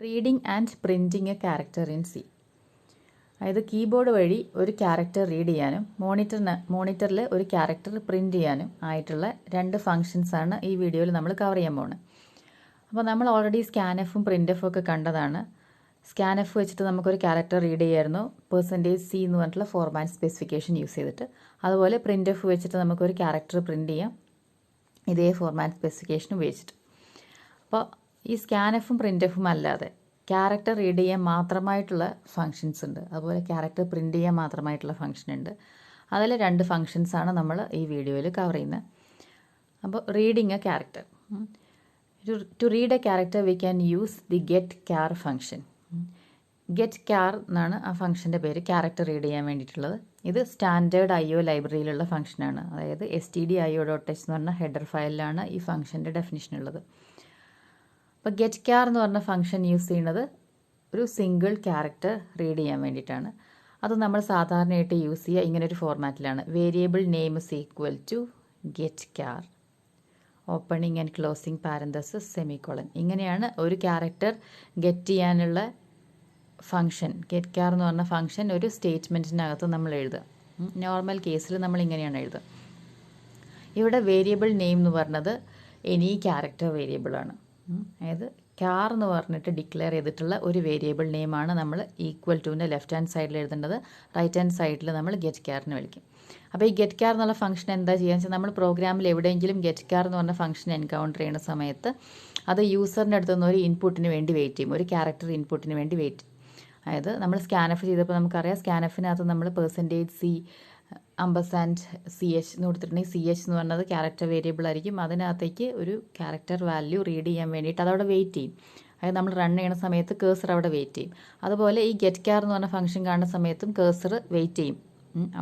Reading and printing A character in C. അതായത് keyboard വഴി ഒരു ക്യാരക്ടർ റീഡ് ചെയ്യാനും മോണിറ്ററിൽ ഒരു ക്യാരക്ടർ പ്രിൻറ്റ് ചെയ്യാനും ആയിട്ടുള്ള രണ്ട് ഫങ്ഷൻസാണ് ഈ വീഡിയോയിൽ നമ്മൾ കവർ ചെയ്യാൻ പോകുന്നത്. അപ്പോൾ നമ്മൾ ഓൾറെഡി സ്കാൻഎഫും പ്രിൻറ്എഫും ഒക്കെ കണ്ടതാണ്. സ്കാൻഎഫ് വെച്ചിട്ട് നമുക്കൊരു ക്യാരക്ടർ റീഡ് ചെയ്യായിരുന്നു %C എന്ന് പറഞ്ഞിട്ടുള്ള ഫോർമാറ്റ് സ്പെസിഫിക്കേഷൻ യൂസ് ചെയ്തിട്ട്. അതുപോലെ പ്രിൻറ്എഫ് വെച്ചിട്ട് നമുക്കൊരു ക്യാരക്ടർ പ്രിൻറ്റ് ചെയ്യാം ഇതേ ഫോർമാറ്റ് സ്പെസിഫിക്കേഷൻ ഉപയോഗിച്ചിട്ട്. അപ്പോൾ ഈ സ്കാൻഎഫും പ്രിൻറ്എഫും അല്ലാതെ ക്യാരക്ടർ റീഡ് ചെയ്യാൻ മാത്രമായിട്ടുള്ള ഫങ്ഷൻസ് ഉണ്ട്, അതുപോലെ ക്യാരക്ടർ പ്രിൻറ്റ് ചെയ്യാൻ മാത്രമായിട്ടുള്ള ഫങ്ഷൻ ഉണ്ട്. അതിൽ രണ്ട് ഫങ്ഷൻസാണ് നമ്മൾ ഈ വീഡിയോയിൽ കവർ ചെയ്യുന്നത്. അപ്പോൾ reading a character, to read a character we can use the get char function. Get char എന്നാണ് ആ ഫംഗ്ഷൻ്റെ പേര്, ക്യാരക്ടർ റീഡ് ചെയ്യാൻ വേണ്ടിയിട്ടുള്ളത്. ഇത് സ്റ്റാൻഡേർഡ് IO ലൈബ്രറിയിലുള്ള ഫംഗ്ഷനാണ്. അതായത് stdio.h എന്ന് പറഞ്ഞ ഹെഡർ ഫയലിലാണ് ഈ ഫംഗ്ഷൻ്റെ ഡെഫിനിഷൻ ഉള്ളത്. അപ്പോൾ ഗെറ്റ് ക്യാർ എന്ന് പറഞ്ഞ ഫംഗ്ഷൻ യൂസ് ചെയ്യുന്നത് ഒരു സിംഗിൾ ക്യാരക്ടർ റീഡ് ചെയ്യാൻ വേണ്ടിയിട്ടാണ്. അത് നമ്മൾ സാധാരണയായിട്ട് യൂസ് ചെയ്യുക ഇങ്ങനൊരു ഫോർമാറ്റിലാണ്: variable name is equal to get ക്യാർ, opening and closing parenthesis semicolon. ഇങ്ങനെയാണ് ഒരു ക്യാരക്ടർ ഗെറ്റ് ചെയ്യാനുള്ള ഫംഗ്ഷൻ. ഗെറ്റ് ക്യാർ എന്ന് പറഞ്ഞ ഫംഗ്ഷൻ ഒരു സ്റ്റേറ്റ്മെൻറ്റിനകത്ത് നമ്മൾ എഴുതുക. നോർമൽ കേസിൽ നമ്മൾ ഇങ്ങനെയാണ് എഴുതുക. ഇവിടെ വേരിയബിൾ നെയിം എന്ന് പറഞ്ഞത് എനി ക്യാരക്ടർ വേരിയബിളാണ്. അതായത് ക്യാർ എന്ന് പറഞ്ഞിട്ട് ഡിക്ലെയർ ചെയ്തിട്ടുള്ള ഒരു വേരിയബിൾ നെയിമാണ് നമ്മൾ ഈക്വൽ ടുവിൻ്റെ ലെഫ്റ്റ് ഹാൻഡ് സൈഡിൽ എഴുതേണ്ടത്. റൈറ്റ് ഹാൻഡ് സൈഡിൽ നമ്മൾ ഗെറ്റ് ക്യാറിന് വിളിക്കും. അപ്പോൾ ഈ ഗെറ്റ് ക്യാർ എന്നുള്ള ഫംഗ്ഷൻ എന്താ ചെയ്യാന്ന് വെച്ചാൽ, നമ്മൾ പ്രോഗ്രാമിൽ എവിടെയെങ്കിലും ഗെറ്റ് ക്യാർ എന്ന് പറഞ്ഞ ഫംഗ്ഷൻ എൻകൗണ്ടർ ചെയ്യുന്ന സമയത്ത് അത് യൂസറിൻ്റെ അടുത്ത് നിന്ന് ഒരു ഇൻപുട്ടിന് വേണ്ടി വെയിറ്റ് ചെയ്യും, ഒരു ക്യാരക്ടർ ഇൻപുട്ടിന് വേണ്ടി വെയിറ്റ്. അതായത് നമ്മൾ സ്കാൻഎഫ് ചെയ്തപ്പോൾ നമുക്കറിയാം, സ്കാൻഎഫിനകത്ത് നമ്മൾ %C $CH എന്ന് കൊടുത്തിട്ടുണ്ടെങ്കിൽ CH എന്ന് പറഞ്ഞത് ക്യാരക്ടർ വേരിയബിൾ ആയിരിക്കും. അതിനകത്തേക്ക് ഒരു ക്യാരക്ടർ വാല്യൂ റീഡ് ചെയ്യാൻ വേണ്ടിയിട്ട് അതവിടെ വെയിറ്റ് ചെയ്യും. അതായത് നമ്മൾ റൺ ചെയ്യുന്ന സമയത്ത് കേഴ്സർ അവിടെ വെയിറ്റ് ചെയ്യും. അതുപോലെ ഈ ഗെറ്റ് ക്യാർ എന്ന് പറഞ്ഞ ഫംഗ്ഷൻ കാണുന്ന സമയത്തും കേഴ്സർ വെയിറ്റ് ചെയ്യും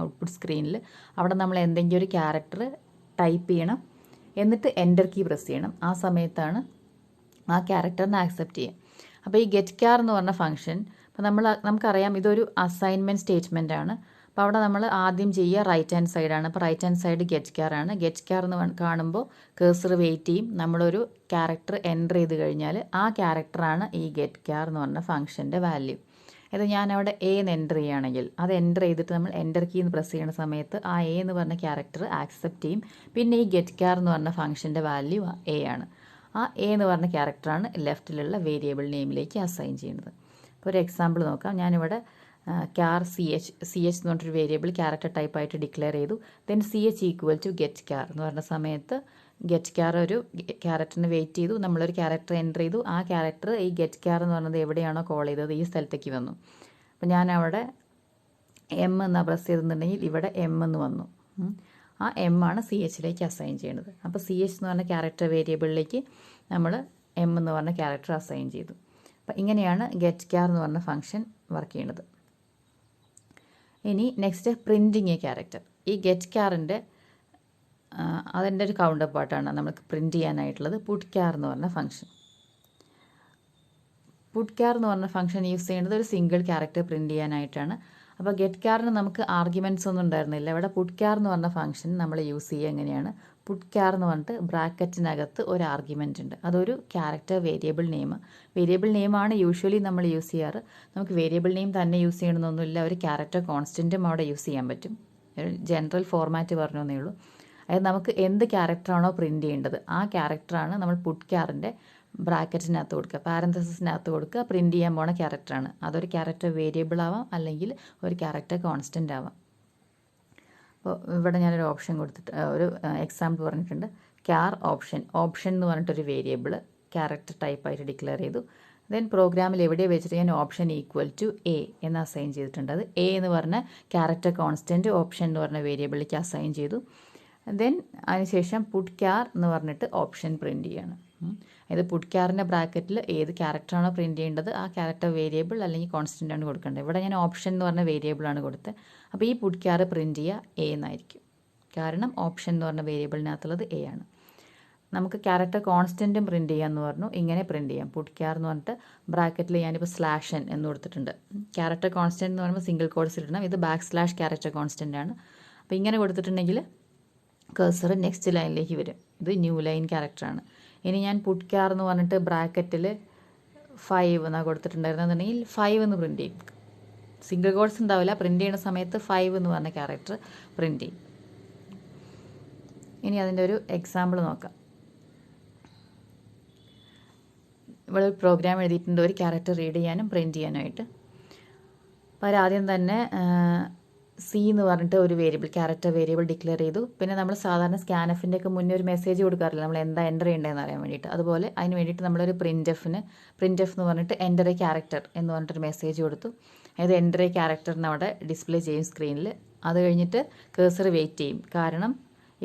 ഔട്ട്പുട്ട് സ്ക്രീനിൽ. അവിടെ നമ്മൾ എന്തെങ്കിലും ഒരു ക്യാരക്ടർ ടൈപ്പ് ചെയ്യണം, എന്നിട്ട് എൻ്റർ കീ പ്രസ് ചെയ്യണം. ആ സമയത്താണ് ആ ക്യാരക്ടറിനെ ആക്സെപ്റ്റ് ചെയ്യുക. അപ്പോൾ ഈ ഗെറ്റ് ക്യാർ എന്ന് പറഞ്ഞ ഫംഗ്ഷൻ അപ്പോൾ നമുക്കറിയാം ഇതൊരു അസൈൻമെൻറ്റ് സ്റ്റേറ്റ്മെൻ്റ് ആണ്. അപ്പോൾ അവിടെ നമ്മൾ ആദ്യം ചെയ്യുക റൈറ്റ് ഹാൻഡ് സൈഡാണ്. അപ്പോൾ റൈറ്റ് ഹാൻഡ് സൈഡ് ഗെറ്റ് ക്യാർ ആണ്. ഗെറ്റ് ക്യാർ എന്ന് കാണുമ്പോൾ കേഴ്സർ വെയിറ്റ് ചെയ്യും. നമ്മളൊരു ക്യാരക്ടർ എൻ്റർ ചെയ്ത് കഴിഞ്ഞാൽ ആ ക്യാരക്ടറാണ് ഈ ഗെറ്റ് ക്യാർ എന്ന് പറഞ്ഞ ഫംഗ്ഷൻ്റെ വാല്യൂ. ഇത് ഞാനവിടെ A എന്ന് എൻ്റർ ചെയ്യുകയാണെങ്കിൽ അത് എൻ്റർ ചെയ്തിട്ട് നമ്മൾ എൻ്റർ കീ എന്ന് പ്രസ് ചെയ്യുന്ന സമയത്ത് ആ A എന്ന് പറഞ്ഞ ക്യാരക്ടർ ആക്സെപ്റ്റ് ചെയ്യും. പിന്നെ ഈ ഗെറ്റ് ക്യാർ എന്ന് പറഞ്ഞ ഫംഗ്ഷൻ്റെ വാല്യൂ A ആണ്. ആ A എന്ന് പറഞ്ഞ ക്യാരക്ടറാണ് ലെഫ്റ്റിലുള്ള വേരിയബിൾ നെയിമിലേക്ക് അസൈൻ ചെയ്യുന്നത്. അപ്പോൾ ഒരു എക്സാമ്പിൾ നോക്കാം. ഞാനിവിടെ ക്യാർ CH എന്ന് പറഞ്ഞൊരു വേരിയബിൾ ക്യാരക്ടർ ടൈപ്പായിട്ട് ഡിക്ലെയർ ചെയ്തു. Then CH equal to get ക്യാർ എന്ന് പറഞ്ഞ സമയത്ത് ഗെറ്റ് ക്യാർ ഒരു ക്യാരക്ടറിന് വെയിറ്റ് ചെയ്തു. നമ്മളൊരു ക്യാരക്ടർ എൻ്റർ ചെയ്തു. ആ ക്യാരക്ടർ ഈ ഗെറ്റ് ക്യാർ എന്ന് പറഞ്ഞത് എവിടെയാണോ കോൾ ചെയ്തത് ഈ സ്ഥലത്തേക്ക് വന്നു. അപ്പോൾ ഞാനവിടെ M എന്നാ പ്രസ് ചെയ്തിട്ടുണ്ടെങ്കിൽ ഇവിടെ M എന്ന് വന്നു. ആ M ആണ് CHലേക്ക് അസൈൻ ചെയ്യുന്നത്. അപ്പോൾ CH എന്ന് പറഞ്ഞ ക്യാരക്ടർ വേരിയബിളിലേക്ക് നമ്മൾ M എന്ന് പറഞ്ഞ ക്യാരക്ടർ അസൈൻ ചെയ്തു. അപ്പം ഇങ്ങനെയാണ് ഗെറ്റ് ക്യാർ എന്ന് പറഞ്ഞ ഫംഗ്ഷൻ വർക്ക് ചെയ്യുന്നത്. ഇനി നെക്സ്റ്റ് പ്രിൻറ്റിങ് എ ക്യാരക്ടർ. ഈ ഗെറ്റ് ക്യാറിൻ്റെ അതിൻ്റെ ഒരു കൗണ്ടർ പാർട്ടാണ് നമുക്ക് പ്രിൻറ്റ് ചെയ്യാനായിട്ടുള്ളത് പുട്ട് ക്യാർ എന്ന് പറഞ്ഞ ഫംഗ്ഷൻ. പുട്ട് ക്യാർ എന്ന് പറഞ്ഞ ഫംഗ്ഷൻ യൂസ് ചെയ്യുന്നത് ഒരു സിംഗിൾ ക്യാരക്ടർ പ്രിൻറ്റ് ചെയ്യാനായിട്ടാണ്. അപ്പോൾ ഗെറ്റ് ക്യാറിന് നമുക്ക് ആർഗ്യുമെൻറ്റ്സ് ഒന്നും ഉണ്ടായിരുന്നില്ല. ഇവിടെ പുട്ട് ക്യാർ എന്ന് പറഞ്ഞ ഫംഗ്ഷൻ നമ്മൾ യൂസ് ചെയ്യുക എങ്ങനെയാണ്, പുട്ട് ക്യാർ എന്ന് പറഞ്ഞിട്ട് ബ്രാക്കറ്റിനകത്ത് ഒരു ആർഗ്യുമെൻ്റ് ഉണ്ട്. അതൊരു ക്യാരക്ടർ വേരിയബിൾ നെയിം. വേരിയബിൾ നെയിമാണ് യൂഷ്വലി നമ്മൾ യൂസ് ചെയ്യാറ്. നമുക്ക് വേരിയബിൾ നെയിം തന്നെ യൂസ് ചെയ്യണമെന്നൊന്നുമില്ല, ഒരു ക്യാരക്ടർ കോൺസ്റ്റൻറ്റും അവിടെ യൂസ് ചെയ്യാൻ പറ്റും. ഒരു ജനറൽ ഫോർമാറ്റ് പറഞ്ഞേ ഉള്ളൂ. അതായത് നമുക്ക് എന്ത് ക്യാരക്ടറാണോ പ്രിൻറ്റ് ചെയ്യേണ്ടത് ആ ക്യാരക്ടറാണ് നമ്മൾ പുട്ട് ക്യാറിൻ്റെ ബ്രാക്കറ്റിനകത്ത് കൊടുക്കുക, പാരന്തസിസിനകത്ത് കൊടുക്കുക. പ്രിൻറ്റ് ചെയ്യാൻ പോണ ക്യാരക്ടറാണ്. അതൊരു ക്യാരക്ടർ വേരിയബിൾ ആവാം, അല്ലെങ്കിൽ ഒരു ക്യാരക്ടർ കോൺസ്റ്റൻ്റ് ആവാം. അപ്പോൾ ഇവിടെ ഞാനൊരു ഓപ്ഷൻ കൊടുത്തിട്ട് ഒരു എക്സാമ്പിൾ പറഞ്ഞിട്ടുണ്ട്. ക്യാർ ഓപ്ഷൻ എന്ന് പറഞ്ഞിട്ടൊരു വേരിയബിൾ ക്യാരക്ടർ ടൈപ്പായിട്ട് ഡിക്ലെയർ ചെയ്തു. ദെൻ പ്രോഗ്രാമിൽ എവിടെ വെച്ചിട്ട് ഞാൻ ഓപ്ഷൻ ഈക്വൽ ടു A എന്ന് അസൈൻ ചെയ്തിട്ടുണ്ട്. അത് A എന്ന് പറഞ്ഞ ക്യാരക്ടർ കോൺസ്റ്റൻറ്റ് ഓപ്ഷൻ എന്ന് പറഞ്ഞ വേരിയബിളിലേക്ക് അസൈൻ ചെയ്തു. ദെൻ അതിനുശേഷം പുട്ട് ക്യാർ എന്ന് പറഞ്ഞിട്ട് ഓപ്ഷൻ പ്രിൻറ്റ് ചെയ്യാണ്. അതായത് പുട്ട് ക്യാറിൻ്റെ ബ്രാക്കറ്റിൽ ഏത് ക്യാരക്ടറാണോ പ്രിൻറ്റ് ചെയ്യേണ്ടത് ആ ക്യാരക്ടർ വേരിയബിൾ അല്ലെങ്കിൽ കോൺസ്റ്റൻ്റ് ആണ് കൊടുക്കേണ്ടത്. ഇവിടെ ഞാൻ ഓപ്ഷൻ എന്ന് പറഞ്ഞ വേരിയബിളാണ് കൊടുത്തത്. അപ്പോൾ ഈ പുട്ട് ക്യാർ പ്രിൻറ്റ് ചെയ്യുക A എന്നായിരിക്കും, കാരണം ഓപ്ഷൻ എന്ന് പറഞ്ഞ വേരിയബിളിനകത്തുള്ളത് A ആണ്. നമുക്ക് ക്യാരക്ടർ കോൺസ്റ്റൻറ്റും പ്രിൻറ്റ് ചെയ്യാമെന്ന് പറഞ്ഞു. ഇങ്ങനെ പ്രിൻറ്റ് ചെയ്യാം. പുട്ട് ക്യാർ എന്ന് പറഞ്ഞിട്ട് ബ്രാക്കറ്റിൽ ഞാനിപ്പോൾ /n എന്ന് കൊടുത്തിട്ടുണ്ട്. ക്യാരക്ടർ കോൺസ്റ്റൻറ്റ് എന്ന് പറയുമ്പോൾ സിംഗിൾ കോഡ്സ് ഇടണം. ഇത് / ക്യാരക്ടർ കോൺസ്റ്റൻ്റ് ആണ്. അപ്പോൾ ഇങ്ങനെ കൊടുത്തിട്ടുണ്ടെങ്കിൽ കേഴ്സർ നെക്സ്റ്റ് ലൈനിലേക്ക് വരും. ഇത് ന്യൂ ലൈൻ ക്യാരക്ടറാണ്. ഇനി ഞാൻ പുട്ട് ക്യാർ എന്ന് പറഞ്ഞിട്ട് ബ്രാക്കറ്റിൽ 5 എന്നാണ് കൊടുത്തിട്ടുണ്ടായിരുന്നെന്നുണ്ടെങ്കിൽ 5 എന്ന് പ്രിൻറ്റ് ചെയ്യും. സിംഗിൾ കോഡ്സ് ഉണ്ടാവില്ല, പ്രിൻറ്റ് ചെയ്യുന്ന സമയത്ത് 5 എന്ന് പറഞ്ഞ ക്യാരക്ടർ പ്രിൻറ്റ് ചെയ്യും. ഇനി അതിൻ്റെ ഒരു എക്സാമ്പിൾ നോക്കാം. ഇവിടെ ഒരു പ്രോഗ്രാം എഴുതിയിട്ടുണ്ട് ഒരു ക്യാരക്ടർ റീഡ് ചെയ്യാനും പ്രിൻറ്റ് ചെയ്യാനായിട്ട്. അപ്പോൾ ആദ്യം തന്നെ സി എന്ന് പറഞ്ഞിട്ട് ഒരു ക്യാരക്ടർ വേരിയബിൾ ഡിക്ലെയർ ചെയ്തു. പിന്നെ നമ്മൾ സാധാരണ സ്കാനഫിൻ്റെ ഒക്കെ മുന്നേ ഒരു മെസ്സേജ് കൊടുക്കാറില്ല നമ്മൾ എന്താ എൻ്റർ ചെയ്യേണ്ടതെന്ന് അറിയാൻ വേണ്ടിയിട്ട്. അതുപോലെ അതിന് വേണ്ടിയിട്ട് നമ്മളൊരു പ്രിൻറ്റ് എഫ് എന്ന് പറഞ്ഞിട്ട് എൻ്റർ എ ക്യാരക്ടർ എന്ന് പറഞ്ഞിട്ടൊരു മെസ്സേജ് കൊടുത്തു. അതായത് എൻ്റർ എ ക്യാരക്ടറിന് അവിടെ ഡിസ്പ്ലേ ചെയ്യും സ്ക്രീനിൽ. അത് കഴിഞ്ഞിട്ട് കേഴ്സർ വെയിറ്റ് ചെയ്യും. കാരണം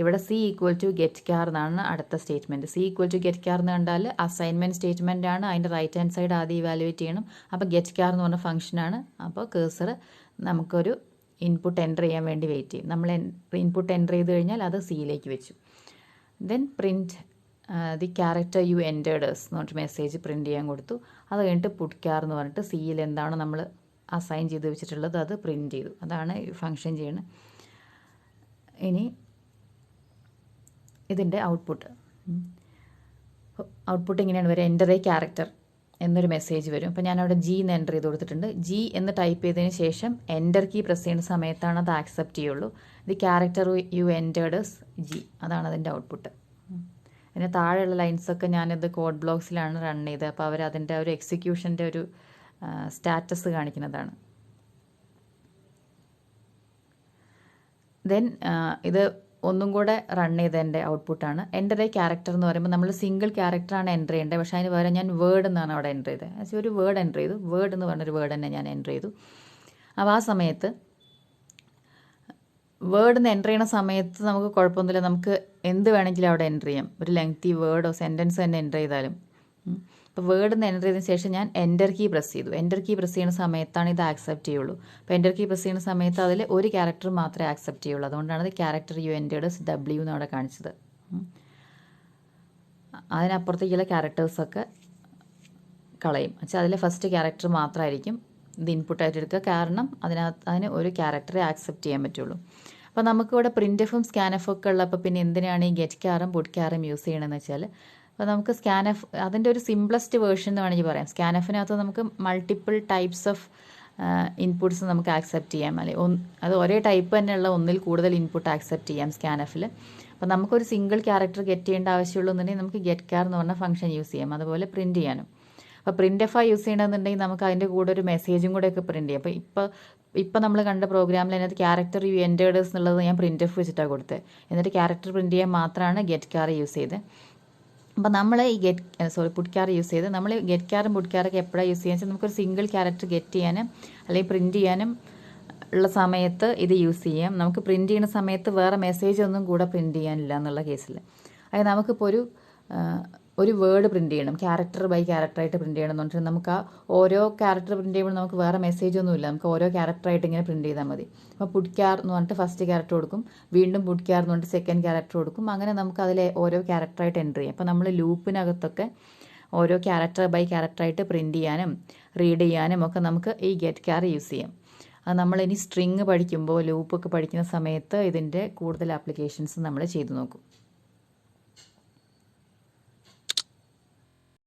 ഇവിടെ C equal to get char എന്നാണ് അടുത്ത statement. C equal to get ക്യാർ എന്ന് കണ്ടാൽ അസൈൻമെൻറ്റ് സ്റ്റേറ്റ്മെൻ്റ് ആണ്. അതിൻ്റെ റൈറ്റ് ഹാൻഡ് സൈഡ് ആദ്യം ഇവാലുവേറ്റ് ചെയ്യണം. അപ്പോൾ ഗെറ്റ് ക്യാർ എന്ന് പറഞ്ഞ ഫംഗ്ഷനാണ്. അപ്പോൾ കേഴ്സർ നമുക്കൊരു ഇൻപുട്ട് എൻ്റർ ചെയ്യാൻ വേണ്ടി വെയിറ്റ് ചെയ്യും. നമ്മൾ ഇൻപുട്ട് എൻ്റർ ചെയ്ത് കഴിഞ്ഞാൽ അത് സിയിലേക്ക് വെച്ചു. Then print the character you എൻ്റേഡേഴ്സ് എന്ന് പറഞ്ഞിട്ട് മെസ്സേജ് പ്രിൻറ്റ് ചെയ്യാൻ കൊടുത്തു. അത് കഴിഞ്ഞിട്ട് പുട്ട് ക്യാർ എന്ന് പറഞ്ഞിട്ട് സിയിൽ എന്താണ് നമ്മൾ അസൈൻ ചെയ്ത് വെച്ചിട്ടുള്ളത് അത് പ്രിൻറ്റ് ചെയ്തു. അതാണ് ഫംഗ്ഷൻ ചെയ്യുന്നത്. ഇനി ഇതിൻ്റെ ഔട്ട്പുട്ട് ഇങ്ങനെയാണ് വരിക. എൻ്റർ എ ക്യാരക്ടർ എന്നൊരു മെസ്സേജ് വരും. അപ്പോൾ ഞാനവിടെ ജി എന്ന് എൻ്റർ ചെയ്ത് കൊടുത്തിട്ടുണ്ട്. ജി എന്ന് ടൈപ്പ് ചെയ്തതിന് ശേഷം എൻ്റർ കീ പ്രസ് ചെയ്യുന്ന സമയത്താണ് അത് ആക്സെപ്റ്റ് ചെയ്യുള്ളൂ. ദി ക്യാരക്ടർ യു എൻ്റേഡേഴ്സ് ജി, അതാണ് അതിൻ്റെ ഔട്ട്പുട്ട്. അതിന് താഴെയുള്ള ലൈൻസൊക്കെ ഞാനിത് കോഡ് ബ്ലോക്സിലാണ് റൺ ചെയ്തത്. അപ്പോൾ അവർ അതിൻ്റെ ഒരു എക്സിക്യൂഷൻ്റെ ഒരു സ്റ്റാറ്റസ് കാണിക്കുന്നതാണ്. ദെൻ ഇത് ഒന്നും കൂടെ റൺ ചെയ്തതിൻ്റെ ഔട്ട്പുട്ടാണ്. എൻ്റർ എ ക്യാരക്ടർ എന്ന് പറയുമ്പോൾ നമ്മൾ സിംഗിൾ ക്യാരക്ടറാണ് എൻ്റർ ചെയ്യേണ്ടത്. പക്ഷേ അതിന് പകരം ഞാൻ വേർഡ് എന്നാണ് അവിടെ എൻ്റർ ചെയ്തത്. ഒരു വേർഡ് എൻ്റർ ചെയ്തു. വേർഡ് എന്ന് പറഞ്ഞൊരു വേർഡ് തന്നെ ഞാൻ എൻ്റർ ചെയ്തു. അപ്പോൾ ആ സമയത്ത് വേർഡ് എന്ന് എൻ്റർ ചെയ്യുന്ന സമയത്ത് നമുക്ക് കുഴപ്പമൊന്നുമില്ല. നമുക്ക് എന്ത് വേണമെങ്കിലും അവിടെ എൻ്റർ ചെയ്യാം. ഒരു ലെങ്തി വേർഡോ സെൻറ്റൻസ് തന്നെ എൻ്റർ ചെയ്താലും. അപ്പോൾ വേർഡ് എന്ന് എൻ്റർ ചെയ്തതിന് ശേഷം ഞാൻ എൻ്റർ കീ പ്രസ് ചെയ്തു. എൻ്റർ കീ പ്രസ് ചെയ്യുന്ന സമയത്താണ് ഇത് ആക്സെപ്റ്റ് ചെയ്യുള്ളൂ. അപ്പോൾ എൻ്റർ കീ പ്രസ് ചെയ്യുന്ന സമയത്ത് അതിൽ ഒരു ക്യാരക്ടർ മാത്രമേ ആക്സെപ്റ്റ് ചെയ്യുള്ളൂ. അതുകൊണ്ടാണ് ഇത് ക്യാരക്ടർ യു എൻ്റേഡേഴ്സ് ഡബ്ല്യു എന്ന് അവിടെ കാണിച്ചത്. അതിനപ്പുറത്തേക്കുള്ള ക്യാരക്ടേഴ്സൊക്കെ കളയും. പക്ഷേ അതിലെ ഫസ്റ്റ് ക്യാരക്ടർ മാത്രമായിരിക്കും ഇത് ഇൻപുട്ടായിട്ട് എടുക്കുക. കാരണം അതിന് ഒരു ക്യാരക്ടറെ ആക്സെപ്റ്റ് ചെയ്യാൻ പറ്റുള്ളൂ. അപ്പോൾ നമുക്കിവിടെ പ്രിൻ്റ് എഫും സ്കാനഫും ഒക്കെ ഉള്ളപ്പോൾ പിന്നെ എന്തിനാണ് ഈ ഗെറ്റ് ക്യാറും പുട്ട് ക്യാറും യൂസ് ചെയ്യണമെന്ന് വെച്ചാൽ, അപ്പോൾ നമുക്ക് സ്കാനഫ് അതിൻ്റെ ഒരു സിംപ്ലസ്റ്റ് വേർഷൻ എന്ന് വേണമെങ്കിൽ പറയാം. സ്കാനഫിനകത്ത് നമുക്ക് മൾട്ടിപ്പിൾ ടൈപ്സ് ഓഫ് ഇൻപുട്സ് നമുക്ക് ആക്സെപ്റ്റ് ചെയ്യാം. അല്ലെങ്കിൽ അത് ഒരേ ടൈപ്പ് തന്നെയുള്ള ഒന്നിൽ കൂടുതൽ ഇൻപുട്ട് ആക്സെപ്റ്റ് ചെയ്യാം സ്കാനഫിൽ. അപ്പോൾ നമുക്കൊരു സിംഗിൾ ക്യാരക്ടർ ഗെറ്റ് ചെയ്യേണ്ട ആവശ്യമുള്ളൂ എന്നുണ്ടെങ്കിൽ നമുക്ക് ഗെറ്റ് ക്യാർ എന്ന് പറഞ്ഞ ഫംഗ്ഷൻ യൂസ് ചെയ്യാം. അതുപോലെ പ്രിൻറ്റ് ചെയ്യാനും. അപ്പോൾ പ്രിൻ്റ് എഫ് യൂസ് ചെയ്യണമെന്നുണ്ടെങ്കിൽ നമുക്ക് അതിൻ്റെ കൂടെ ഒരു മെസ്സേജും കൂടെ ഒക്കെ പ്രിൻറ്റ് ചെയ്യാം. അപ്പോൾ ഇപ്പോൾ നമ്മൾ കണ്ട പ്രോഗ്രാമിൽ അതിനകത്ത് ക്യാരക്ടർ യു എൻ്റേഡേഴ്സ് എന്നുള്ളത് ഞാൻ പ്രിൻ്റ് എഫ് വെച്ചിട്ടാണ് കൊടുത്തത്. എന്നിട്ട് ക്യാരക്ടർ പ്രിൻറ്റ് ചെയ്യാൻ മാത്രമാണ് ഗെറ്റ് ക്യാർ യൂസ് ചെയ്തത്. അപ്പോൾ നമ്മൾ ഈ പുട്ട് ക്യാർ യൂസ് ചെയ്ത് നമ്മൾ ഗെറ്റ് ക്യാറും പുട്ട് ക്യാറൊക്കെ എപ്പോഴാണ് യൂസ് ചെയ്യാന്ന് വെച്ചാൽ നമുക്കൊരു സിംഗിൾ ക്യാരക്ടർ ഗെറ്റ് ചെയ്യാനും അല്ലെങ്കിൽ പ്രിൻറ്റ് ചെയ്യാനും ഉള്ള സമയത്ത് ഇത് യൂസ് ചെയ്യാം. നമുക്ക് പ്രിൻറ്റ് ചെയ്യുന്ന സമയത്ത് വേറെ മെസ്സേജ് ഒന്നും കൂടെ പ്രിൻറ്റ് ചെയ്യാനില്ല എന്നുള്ള കേസിൽ. അതായത് നമുക്കിപ്പോൾ ഒരു വേർഡ് പ്രിൻറ്റ് ചെയ്യണം, ക്യാരക്ടർ ബൈ ക്യാരക്ടറായിട്ട് പ്രിൻറ്റ് ചെയ്യണം എന്ന് പറഞ്ഞിട്ട് നമുക്ക് ആ ഓരോ ക്യാരക്ടർ പ്രിൻറ്റ് ചെയ്യുമ്പോൾ നമുക്ക് വേറെ മെസ്സേജ് ഒന്നുമില്ല. നമുക്ക് ഓരോ ക്യാരക്ടറായിട്ട് ഇങ്ങനെ പ്രിൻറ്റ് ചെയ്താൽ മതി. അപ്പോൾ പുട്ട് ക്യാർ എന്ന് പറഞ്ഞിട്ട് ഫസ്റ്റ് ക്യാരക്ടർ കൊടുക്കും, വീണ്ടും പുട്ട് ക്യാർ എന്ന് പറഞ്ഞിട്ട് സെക്കൻഡ് ക്യാരക്ടർ കൊടുക്കും. അങ്ങനെ നമുക്ക് അതിലെ ഓരോ ക്യാരക്ടറായിട്ട് എൻ്റർ ചെയ്യാം. അപ്പോൾ നമ്മൾ ലൂപ്പിനകത്തൊക്കെ ഓരോ ക്യാരക്ടർ ബൈ ക്യാരക്ടറായിട്ട് പ്രിൻറ്റ് ചെയ്യാനും റീഡ് ചെയ്യാനും ഒക്കെ നമുക്ക് ഈ ഗെറ്റ് ക്യാർ യൂസ് ചെയ്യാം. അത് നമ്മളിനി സ്ട്രിങ് പഠിക്കുമ്പോൾ ലൂപ്പൊക്കെ പഠിക്കുന്ന സമയത്ത് ഇതിൻ്റെ കൂടുതൽ ആപ്ലിക്കേഷൻസ് നമ്മൾ ചെയ്തു നോക്കും.